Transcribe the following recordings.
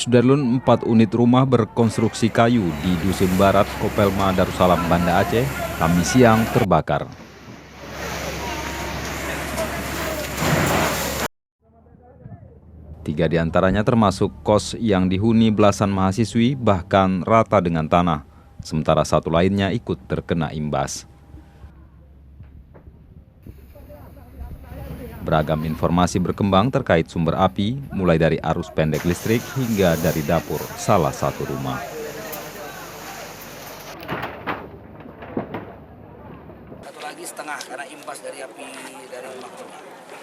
Sudarlun, 4 unit rumah berkonstruksi kayu di Dusun Barat, Kopelma, Darussalam, Banda Aceh, Kamis siang terbakar. Tiga diantaranya termasuk kos yang dihuni belasan mahasiswi, bahkan rata dengan tanah. Sementara satu lainnya ikut terkena imbas. Beragam informasi berkembang terkait sumber api, mulai dari arus pendek listrik hingga dari dapur salah satu rumah. Satu lagi setengah karena imbas dari api dari rumah.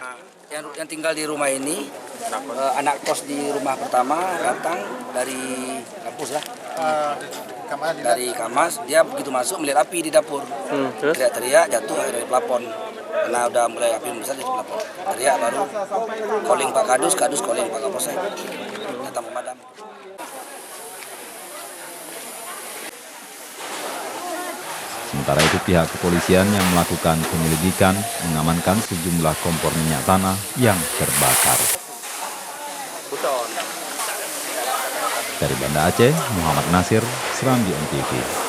Nah, yang tinggal di rumah ini, anak kos di rumah pertama datang dari kampus ya. Dari Kamas, dia begitu masuk melihat api di dapur. Teriak-teriak jatuh dari plafon. Karena udah mulai api membesar di plafon. Teriak baru calling Pak Kadus calling Pak Kapolsek. Datang pemadam. Sementara itu pihak kepolisian yang melakukan penyelidikan mengamankan sejumlah kompor minyak tanah yang terbakar. Dari Banda Aceh, Muhammad Nasir, Serambi NTV.